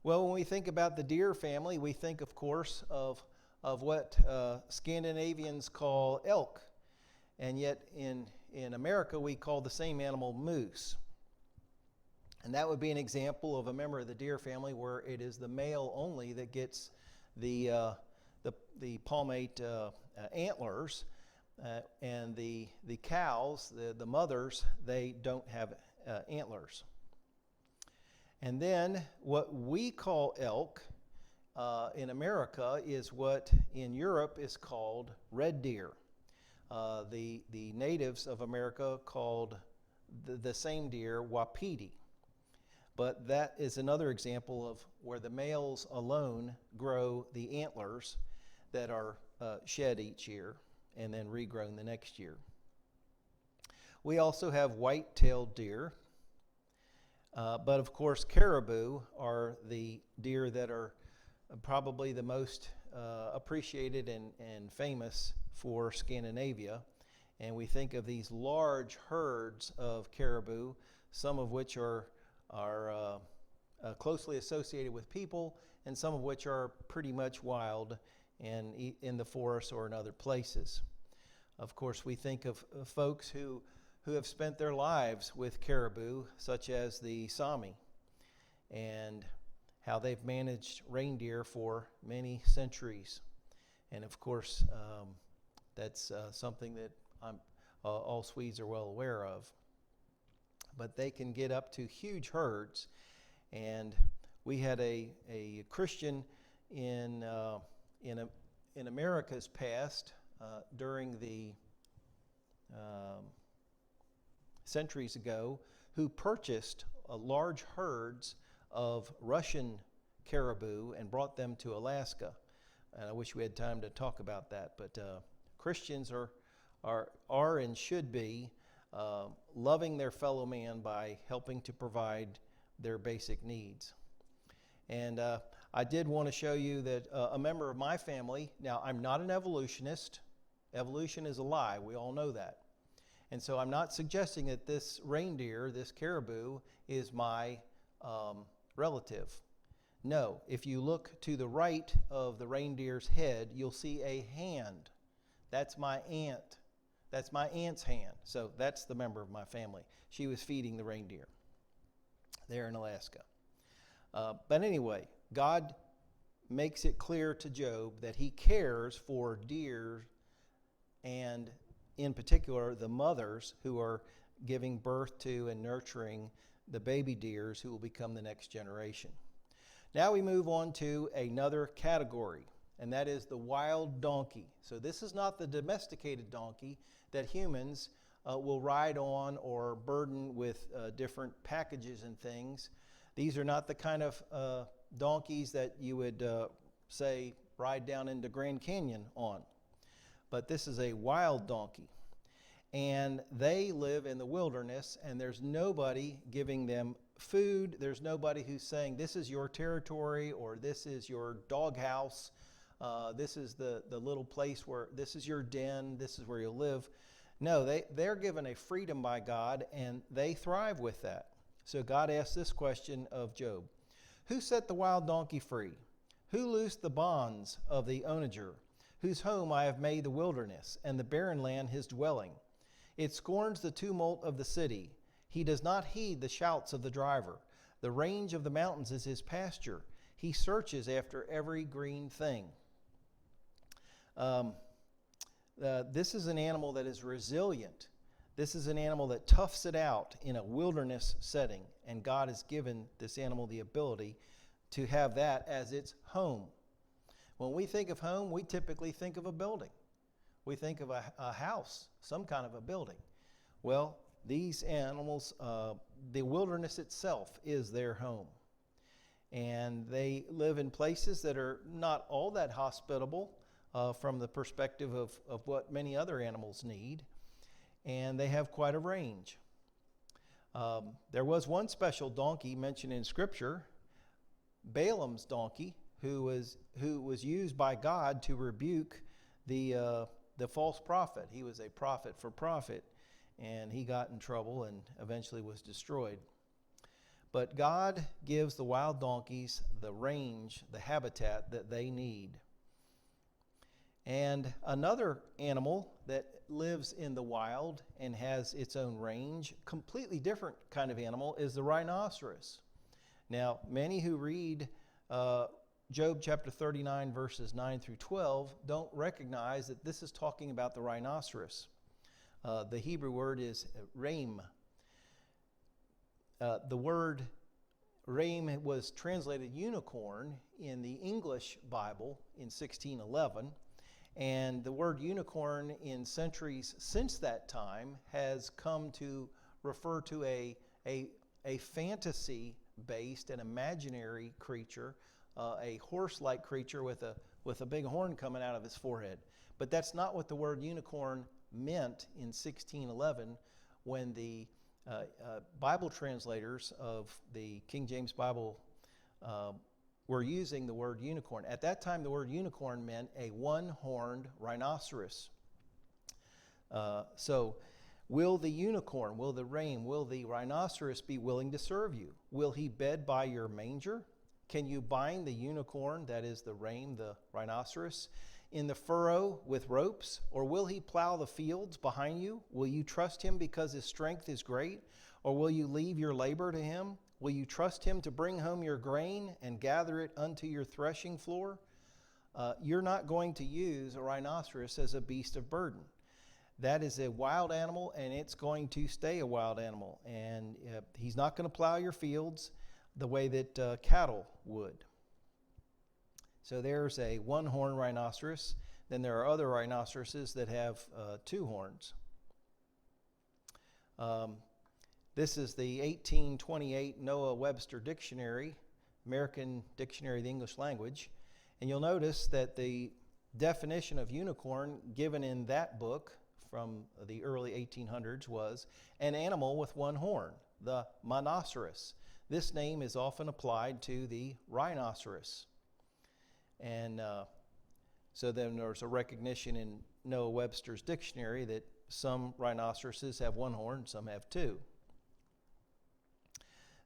Well, when we think about the deer family, we think, of course, of what Scandinavians call elk. And yet in America, we call the same animal moose. And that would be an example of a member of the deer family where it is the male only that gets the palmate antlers, and the cows, the mothers, they don't have antlers. And then what we call elk in America is what in Europe is called red deer. The natives of America called the same deer wapiti. But that is another example of where the males alone grow the antlers that are shed each year and then regrown the next year. We also have white-tailed deer. But of course, caribou are the deer that are probably the most appreciated and famous for Scandinavia. And we think of these large herds of caribou, some of which are closely associated with people, and some of which are pretty much wild and in the forest or in other places. Of course, we think of folks who have spent their lives with caribou, such as the Sami, and how they've managed reindeer for many centuries. And of course, that's something that all Swedes are well aware of. But they can get up to huge herds. And we had a Christian in America's past during the centuries ago who purchased large herds of Russian caribou and brought them to Alaska. And I wish we had time to talk about that, but Christians are and should be loving their fellow man by helping to provide their basic needs. And I did want to show you that a member of my family, now I'm not an evolutionist. Evolution is a lie, we all know that. And so I'm not suggesting that this reindeer, this caribou, is my relative. No, if you look to the right of the reindeer's head, you'll see a hand. That's my aunt. That's my aunt's hand. So that's the member of my family. She was feeding the reindeer there in Alaska. But anyway, God makes it clear to Job that he cares for deer, and in particular the mothers who are giving birth to and nurturing the baby deers who will become the next generation. Now we move on to another category, and that is the wild donkey. So this is not the domesticated donkey that humans will ride on or burden with different packages and things. These are not the kind of donkeys that you would say ride down into Grand Canyon on. But this is a wild donkey. And they live in the wilderness, and there's nobody giving them food. There's nobody who's saying, this is your territory, or this is your doghouse. This is the little place where, this is your den, this is where you'll live. No, they're given a freedom by God, and they thrive with that. So God asks this question of Job. Who set the wild donkey free? Who loosed the bonds of the onager, whose home I have made the wilderness, and the barren land his dwelling? It scorns the tumult of the city. He does not heed the shouts of the driver. The range of the mountains is his pasture. He searches after every green thing. This is an animal that is resilient. This is an animal that toughs it out in a wilderness setting, and God has given this animal the ability to have that as its home. When we think of home, we typically think of a building. We think of a house, some kind of a building. Well, these animals, the wilderness itself is their home. And they live in places that are not all that hospitable from the perspective of what many other animals need. And they have quite a range. There was one special donkey mentioned in Scripture, Balaam's donkey, who was used by God to rebuke the false prophet. He was a prophet for profit, and he got in trouble and eventually was destroyed. But God gives the wild donkeys the range, the habitat that they need. And another animal that lives in the wild and has its own range, completely different kind of animal, is the rhinoceros. Now, many who read Job chapter 39, verses 9 through 12, don't recognize that this is talking about the rhinoceros. The Hebrew word is reim. The word reim was translated unicorn in the English Bible in 1611. And the word unicorn in centuries since that time has come to refer to a fantasy-based and imaginary creature, a horse-like creature with a big horn coming out of his forehead. But that's not what the word unicorn meant in 1611 when the Bible translators of the King James Bible were using the word unicorn. At that time, the word unicorn meant a one-horned rhinoceros. So, will the unicorn, will the reim, will the rhinoceros be willing to serve you? Will he bed by your manger? Can you bind the unicorn, that is the reim, the rhinoceros, in the furrow with ropes? Or will he plow the fields behind you? Will you trust him because his strength is great? Or will you leave your labor to him? Will you trust him to bring home your grain and gather it unto your threshing floor? You're not going to use a rhinoceros as a beast of burden. That is a wild animal, and it's going to stay a wild animal. And he's not going to plow your fields the way that cattle would. So there's a one-horned rhinoceros. Then there are other rhinoceroses that have two horns. This is the 1828 Noah Webster Dictionary, American Dictionary of the English Language. And you'll notice that the definition of unicorn given in that book from the early 1800s was an animal with one horn, the monoceros. This name is often applied to the rhinoceros. And so then there's a recognition in Noah Webster's dictionary that some rhinoceroses have one horn, some have two.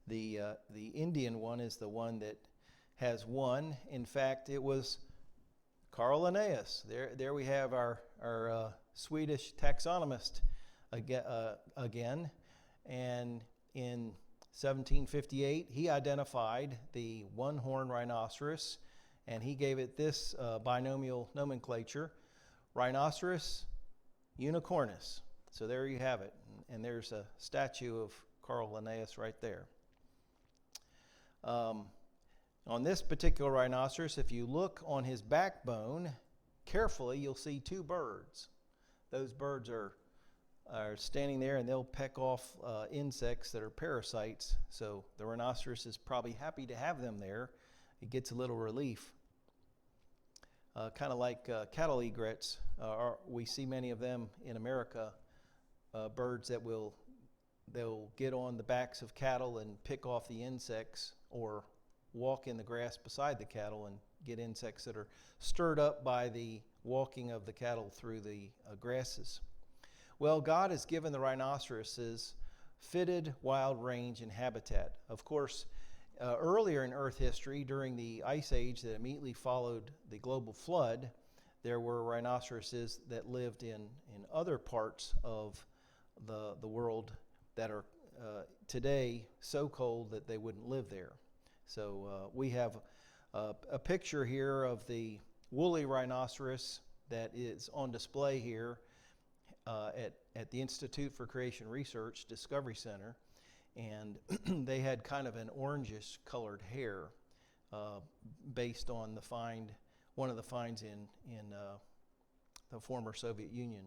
The Indian one is the one that has one. In fact, it was Carl Linnaeus. There we have our Swedish taxonomist again. And in 1758, he identified the one-horned rhinoceros, and he gave it this binomial nomenclature, Rhinoceros unicornis. So there you have it. And there's a statue of Carl Linnaeus right there. On this particular rhinoceros, if you look on his backbone carefully, you'll see two birds. Those birds are standing there, and they'll peck off insects that are parasites. So the rhinoceros is probably happy to have them there. It gets a little relief. Kind of like cattle egrets. We see many of them in America, birds that they'll get on the backs of cattle and pick off the insects, or walk in the grass beside the cattle and get insects that are stirred up by the walking of the cattle through the grasses. Well, God has given the rhinoceroses fitted wild range and habitat. Of course, earlier in Earth history, during the Ice Age that immediately followed the global flood, there were rhinoceroses that lived in other parts of the world that are today so cold that they wouldn't live there. So we have a picture here of the woolly rhinoceros that is on display here at the Institute for Creation Research Discovery Center. And they had kind of an orangish colored hair based on one of the finds in the former Soviet Union.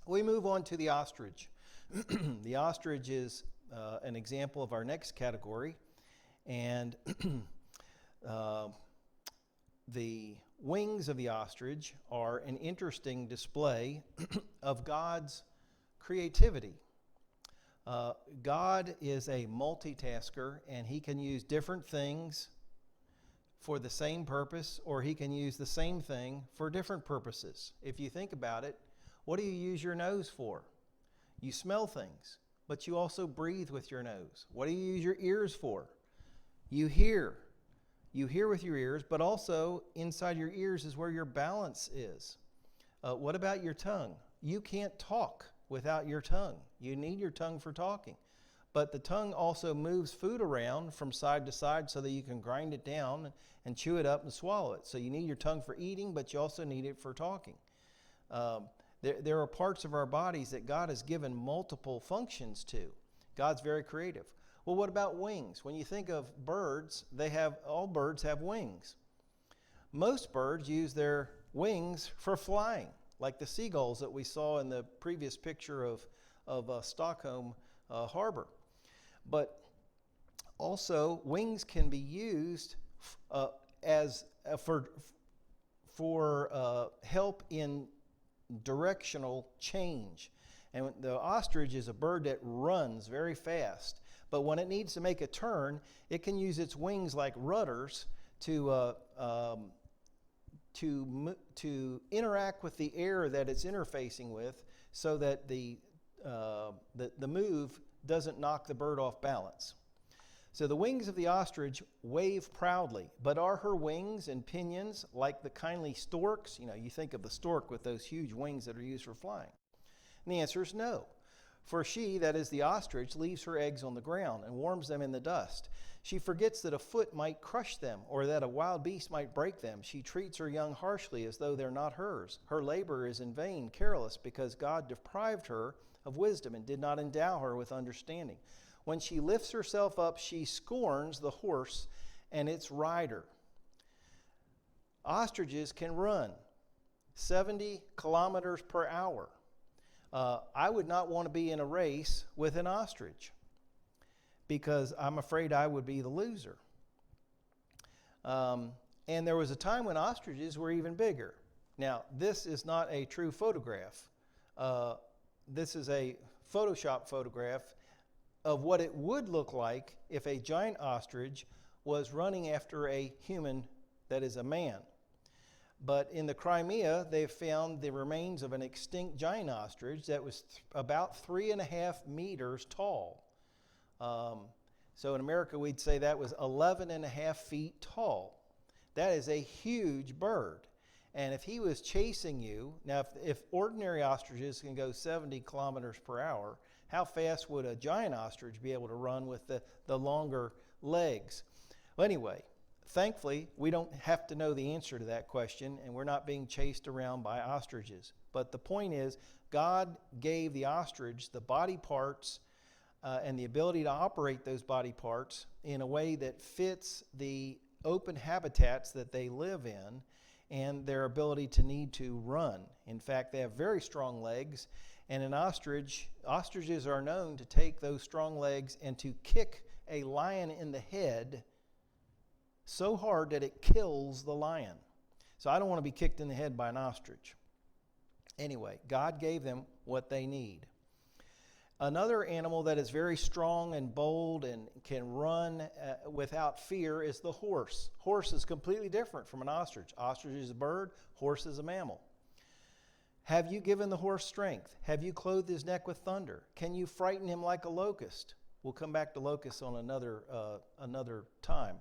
We move on to the ostrich. The ostrich is an example of our next category, and the wings of the ostrich are an interesting display of God's creativity. God is a multitasker, and he can use different things for the same purpose, or he can use the same thing for different purposes. If you think about it, what do you use your nose for? You smell things. but you also breathe with your nose. What do you use your ears for? You hear. You hear with your ears, but also inside your ears is where your balance is. What about your tongue? You can't talk without your tongue. You need your tongue for talking. But the tongue also moves food around from side to side so that you can grind it down and chew it up and swallow it. So you need your tongue for eating, but you also need it for talking. There are parts of our bodies that God has given multiple functions to. God's very creative. Well, what about wings? When you think of birds, all birds have wings. Most birds use their wings for flying, like the seagulls that we saw in the previous picture of Stockholm Harbor. But also, wings can be used for help in directional change. And the ostrich is a bird that runs very fast. But when it needs to make a turn, it can use its wings like rudders to interact with the air that it's interfacing with, so that the move doesn't knock the bird off balance. So the wings of the ostrich wave proudly, but are her wings and pinions like the kindly storks? You think of the stork with those huge wings that are used for flying. And the answer is no. For she, that is the ostrich, leaves her eggs on the ground and warms them in the dust. She forgets that a foot might crush them, or that a wild beast might break them. She treats her young harshly as though they're not hers. Her labor is in vain, careless, because God deprived her of wisdom and did not endow her with understanding. When she lifts herself up, she scorns the horse and its rider. Ostriches can run 70 kilometers per hour. I would not want to be in a race with an ostrich, because I'm afraid I would be the loser. And there was a time when ostriches were even bigger. Now, this is not a true photograph. This is a Photoshop photograph of what it would look like if a giant ostrich was running after a human that is a man. But in the Crimea, they found the remains of an extinct giant ostrich that was about 3.5 meters tall. So in America, we'd say that was 11.5 feet tall. That is a huge bird. And if he was chasing you, now if ordinary ostriches can go 70 kilometers per hour, how fast would a giant ostrich be able to run with the longer legs? Well, anyway, thankfully, we don't have to know the answer to that question, and we're not being chased around by ostriches. But the point is, God gave the ostrich the body parts and the ability to operate those body parts in a way that fits the open habitats that they live in and their ability to need to run. In fact, they have very strong legs, and ostriches are known to take those strong legs and to kick a lion in the head so hard that it kills the lion. So I don't want to be kicked in the head by an ostrich. Anyway, God gave them what they need. Another animal that is very strong and bold and can run without fear is the horse. Horse is completely different from an ostrich. Ostrich is a bird, horse is a mammal. Have you given the horse strength? Have you clothed his neck with thunder? Can you frighten him like a locust? We'll come back to locusts on another time.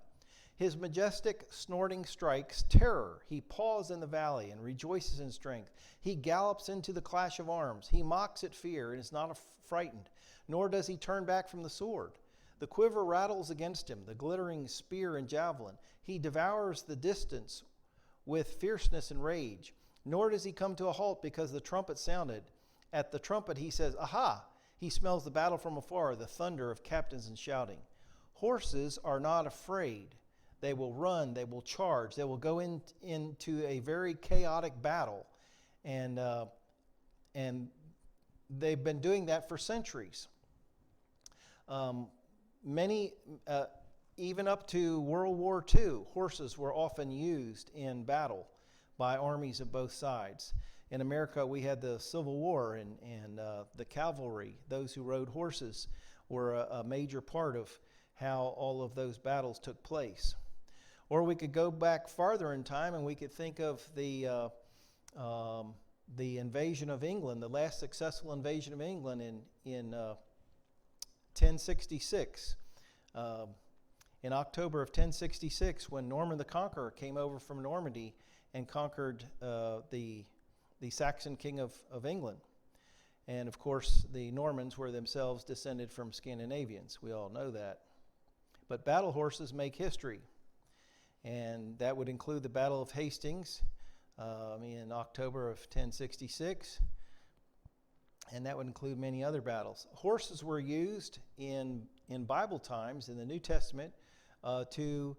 His majestic snorting strikes terror. He paws in the valley and rejoices in strength. He gallops into the clash of arms. He mocks at fear and is not frightened, nor does he turn back from the sword. The quiver rattles against him, the glittering spear and javelin. He devours the distance with fierceness and rage, nor does he come to a halt because the trumpet sounded. At the trumpet he says, "Aha!" He smells the battle from afar, the thunder of captains and shouting. Horses are not afraid. They will run, they will charge, they will go into a very chaotic battle. And they've been doing that for centuries. Even up to World War II, horses were often used in battle by armies of both sides. In America, we had the Civil War, and the cavalry, those who rode horses, were a major part of how all of those battles took place. Or we could go back farther in time and we could think of the invasion of England, the last successful invasion of England in 1066. In October of 1066, when Norman the Conqueror came over from Normandy and conquered the Saxon king of England. And of course, the Normans were themselves descended from Scandinavians. We all know that. But battle horses make history. And that would include the Battle of Hastings in October of 1066. And that would include many other battles. Horses were used in Bible times, in the New Testament, to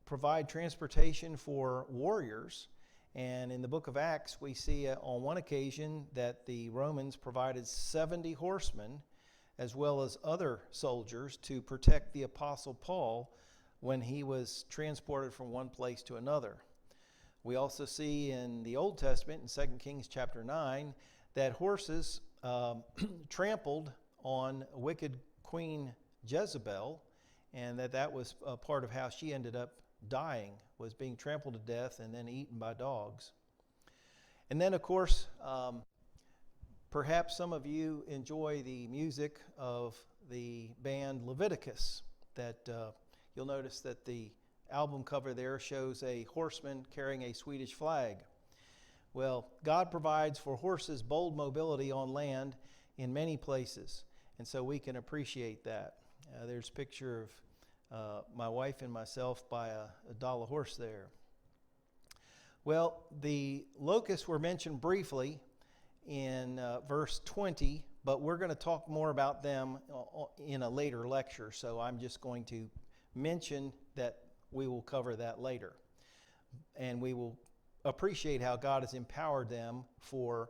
provide transportation for warriors. And in the book of Acts, we see on one occasion that the Romans provided 70 horsemen, as well as other soldiers, to protect the Apostle Paul when he was transported from one place to another. We also see in the Old Testament, in 2 Kings chapter 9, that horses trampled on wicked Queen Jezebel, and that was a part of how she ended up dying, was being trampled to death and then eaten by dogs. And then, of course, perhaps some of you enjoy the music of the band Leviticus. That you'll notice that the album cover there shows a horseman carrying a Swedish flag. Well, God provides for horses bold mobility on land in many places, and so we can appreciate that. There's a picture of my wife and myself by a dollar horse there. Well, the locusts were mentioned briefly in verse 20, but we're going to talk more about them in a later lecture, so I'm just going to mention that we will cover that later. And we will appreciate how God has empowered them for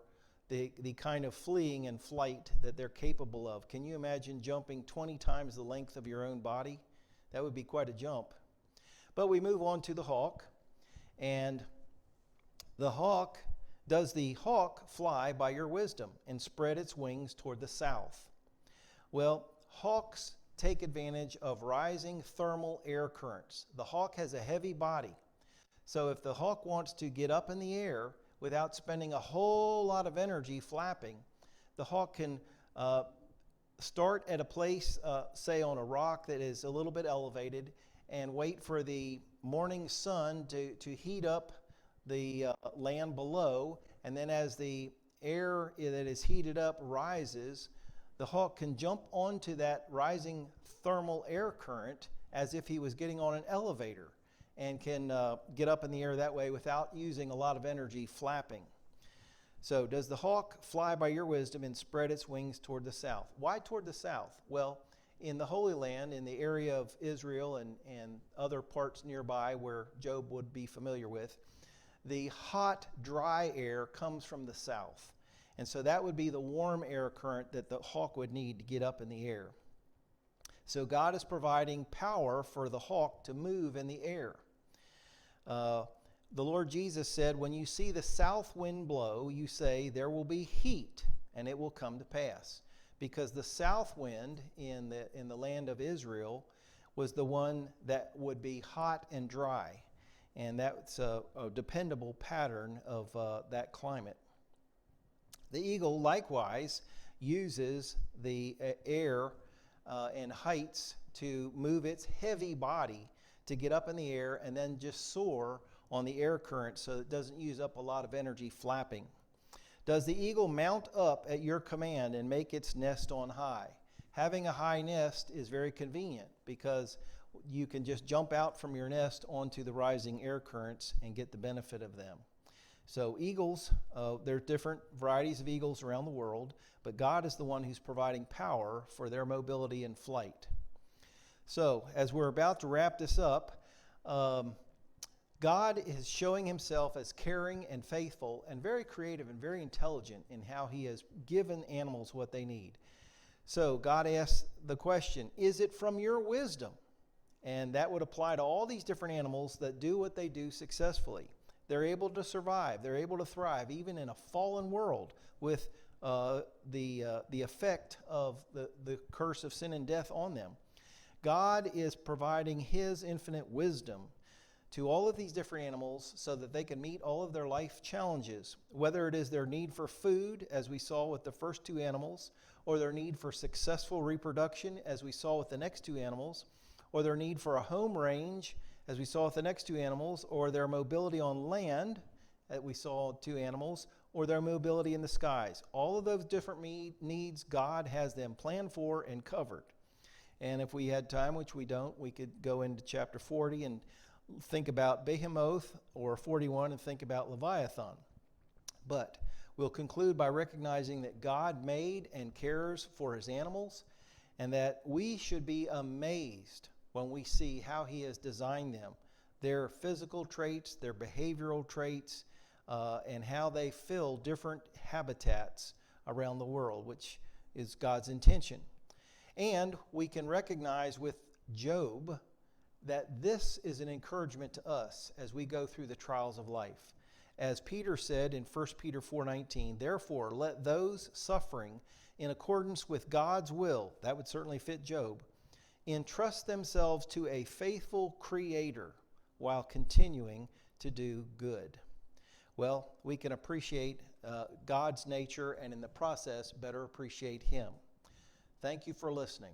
the kind of fleeing and flight that they're capable of. Can you imagine jumping 20 times the length of your own body? That would be quite a jump. But we move on to the hawk. And the hawk, does the hawk fly by your wisdom and spread its wings toward the south? Well, hawks take advantage of rising thermal air currents. The hawk has a heavy body. So if the hawk wants to get up in the air without spending a whole lot of energy flapping, the hawk can start at a place, say on a rock that is a little bit elevated, and wait for the morning sun to heat up the land below. And then as the air that is heated up rises, the hawk can jump onto that rising thermal air current as if he was getting on an elevator, and can get up in the air that way without using a lot of energy flapping. So does the hawk fly by your wisdom and spread its wings toward the south? Why toward the south? Well, in the Holy Land, in the area of Israel and other parts nearby where Job would be familiar with, the hot, dry air comes from the south. And so that would be the warm air current that the hawk would need to get up in the air. So God is providing power for the hawk to move in the air. The Lord Jesus said, when you see the south wind blow, you say, there will be heat, and it will come to pass. Because the south wind in the land of Israel was the one that would be hot and dry. And that's a dependable pattern of that climate. The eagle likewise uses the air and heights to move its heavy body to get up in the air and then just soar on the air current so it doesn't use up a lot of energy flapping. Does the eagle mount up at your command and make its nest on high? Having a high nest is very convenient because you can just jump out from your nest onto the rising air currents and get the benefit of them. So eagles, there are different varieties of eagles around the world, but God is the one who's providing power for their mobility and flight. So as we're about to wrap this up, God is showing himself as caring and faithful and very creative and very intelligent in how he has given animals what they need. So God asks the question, is it from your wisdom? And that would apply to all these different animals that do what they do successfully. They're able to survive. They're able to thrive even in a fallen world with the effect of the curse of sin and death on them. God is providing his infinite wisdom to all of these different animals so that they can meet all of their life challenges, whether it is their need for food, as we saw with the first two animals, or their need for successful reproduction, as we saw with the next two animals, or their need for a home range, as we saw with the next two animals, or their mobility on land, that we saw two animals, or their mobility in the skies. All of those different needs, God has them planned for and covered. And if we had time, which we don't, we could go into chapter 40 and think about Behemoth, or 41 and think about Leviathan. But we'll conclude by recognizing that God made and cares for his animals, and that we should be amazed when we see how he has designed them, their physical traits, their behavioral traits, and how they fill different habitats around the world, which is God's intention. And we can recognize with Job that this is an encouragement to us as we go through the trials of life. As Peter said in 1 Peter 4:19, therefore let those suffering in accordance with God's will, that would certainly fit Job, entrust themselves to a faithful Creator while continuing to do good. Well, we can appreciate God's nature, and in the process better appreciate him. Thank you for listening.